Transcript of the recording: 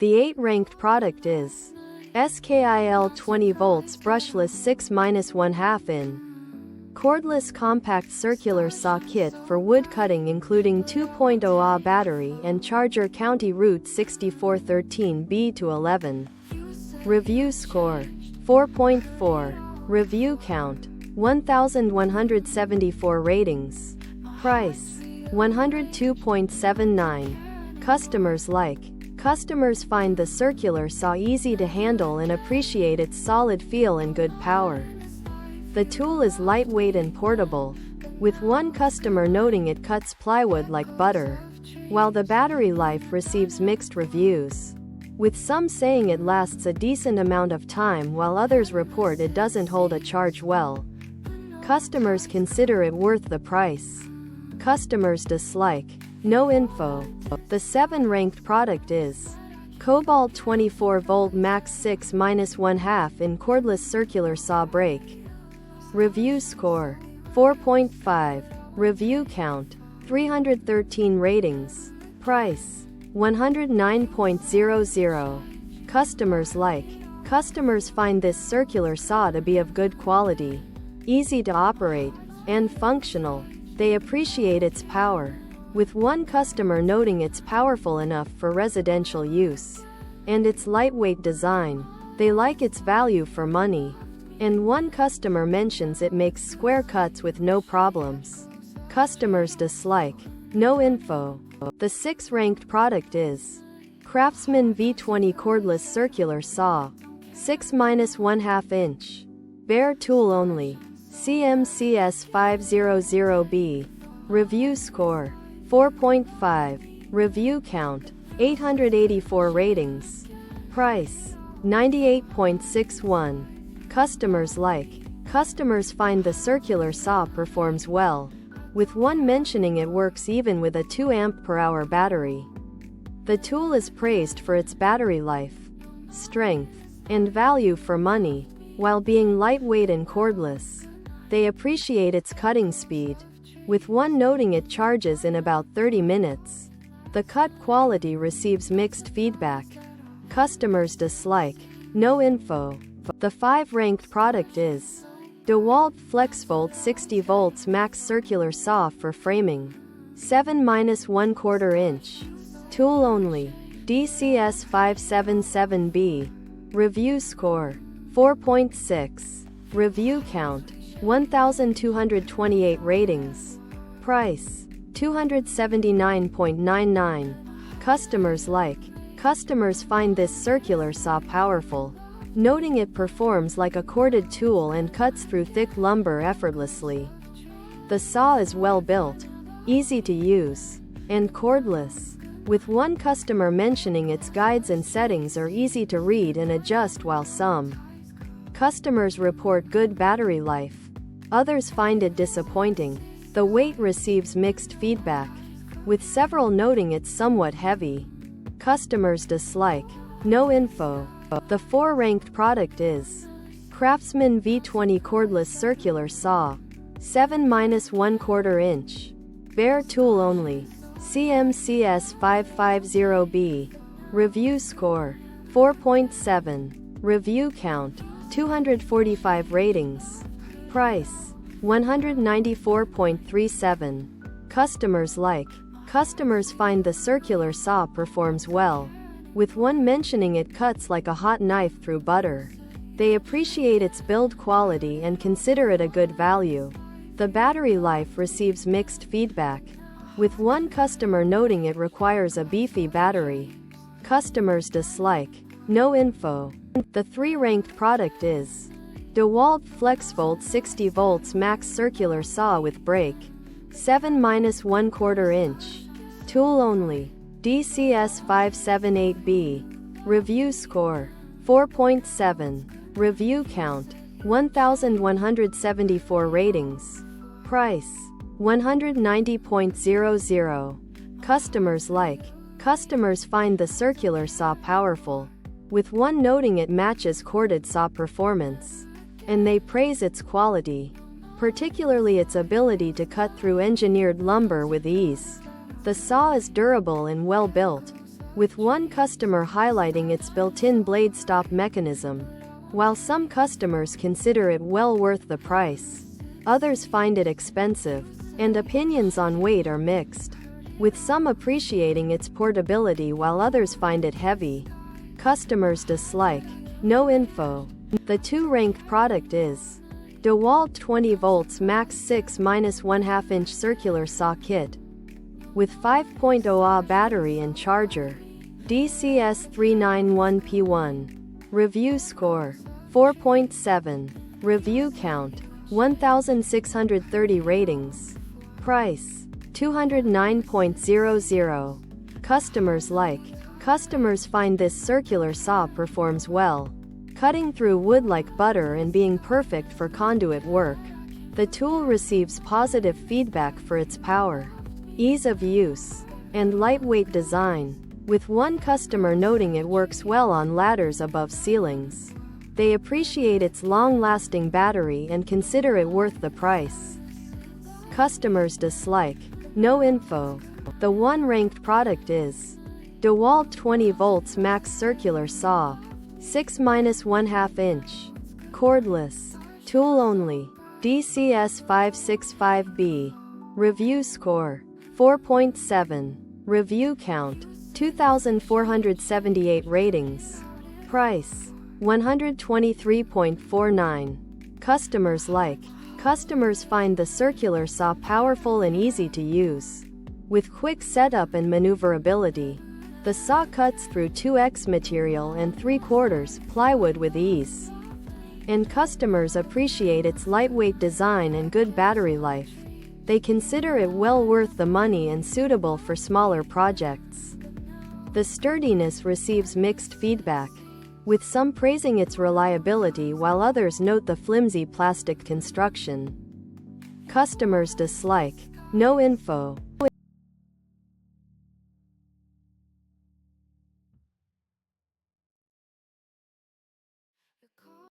The 8th-ranked product is SKIL 20 volts brushless 6-1/2 in. Cordless compact circular saw kit for wood cutting including 2.0 Ah battery and charger. County Route 6413B to 11. Review score 4.4. Review count 1174 ratings. Price $102.79. Customers like. Customers find the circular saw easy to handle and appreciate its solid feel and good power. The tool is lightweight and portable, with one customer noting it cuts plywood like butter, while the battery life receives mixed reviews, with some saying it lasts a decent amount of time while others report it doesn't hold a charge well. Customers consider it worth the price. Customers dislike. No info. The 7th-ranked product is Cobalt 24 volt max 6-1/2 in cordless circular saw brake. Review score 4.5. Review count 313 ratings. Price $109.00. Customers like. Customers find this circular saw to be of good quality, easy to operate, and functional. They appreciate its power, with one customer noting it's powerful enough for residential use, and its lightweight design. They like its value for money, and one customer mentions it makes square cuts with no problems. Customers dislike. No info. The 6th-ranked product is Craftsman V20 cordless circular saw, 6-1/2 inch. Bare tool only. CMCS 500B. Review score 4.5. Review count 884 ratings. Price $98.61. Customers like. Customers find the circular saw performs well, with one mentioning it works even with a 2 amp/hour battery. The tool is praised for its battery life, strength, and value for money, while being lightweight and cordless. They appreciate its cutting speed, with one noting it charges in about 30 minutes. The cut quality receives mixed feedback. Customers dislike. No info. The 5th-ranked product is DeWalt FlexVolt 60 volts max circular saw for framing, 7-1/4 inch. Tool only. DCS 577B. Review score 4.6. Review count 1228 ratings. Price $279.99. Customers like. Customers find this circular saw powerful, noting it performs like a corded tool and cuts through thick lumber effortlessly. The saw is well built, easy to use, and cordless, with one customer mentioning its guides and settings are easy to read and adjust, while some customers report good battery life. Others find it disappointing. The weight receives mixed feedback, with several noting it's somewhat heavy. Customers dislike. No info. The 4th-ranked product is Craftsman V20 cordless circular saw, 7-1/4 inch. Bare tool only. CMCS 550B. Review score 4.7. Review count 245 ratings. Price $194.37. Customers like. Customers find the circular saw performs well, with one mentioning it cuts like a hot knife through butter. They appreciate its build quality and consider it a good value. The battery life receives mixed feedback, with one customer noting it requires a beefy battery. Customers dislike. No info. The 3rd-ranked product is DeWalt FlexVolt 60 volts max circular saw with brake, 7-1/4 inch. Tool only. DCS 578B. Review score 4.7. Review count 1174 ratings. Price $190.00. Customers like. Customers find the circular saw powerful, with one noting it matches corded saw performance, and they praise its quality, particularly its ability to cut through engineered lumber with ease. The saw is durable and well built, with one customer highlighting its built-in blade stop mechanism. While some customers consider it well worth the price, others find it expensive, and opinions on weight are mixed, with some appreciating its portability while others find it heavy. Customers dislike. No info. The 2-ranked product is DeWalt 20 volts max 6-1/2 inch circular saw kit with 5.0 Ah battery and charger. DCS391P1. Review score 4.7. Review count 1,630 ratings. Price $209.00. Customers like. Customers find this circular saw performs well, cutting through wood like butter and being perfect for conduit work. The tool receives positive feedback for its power, ease of use, and lightweight design, with one customer noting it works well on ladders above ceilings. They appreciate its long-lasting battery and consider it worth the price. Customers dislike. No info. The 1-ranked product is DeWalt 20 volts max circular saw, 6-1/2 inch. Cordless. Tool only. DCS565B. Review score 4.7. Review count 2,478 ratings. Price $123.49. Customers like. Customers find the circular saw powerful and easy to use. With quick setup and maneuverability, the saw cuts through 2x material and 3/4 plywood with ease. And customers appreciate its lightweight design and good battery life. They consider it well worth the money and suitable for smaller projects. The sturdiness receives mixed feedback, with some praising its reliability while others note the flimsy plastic construction. Customers dislike. No info.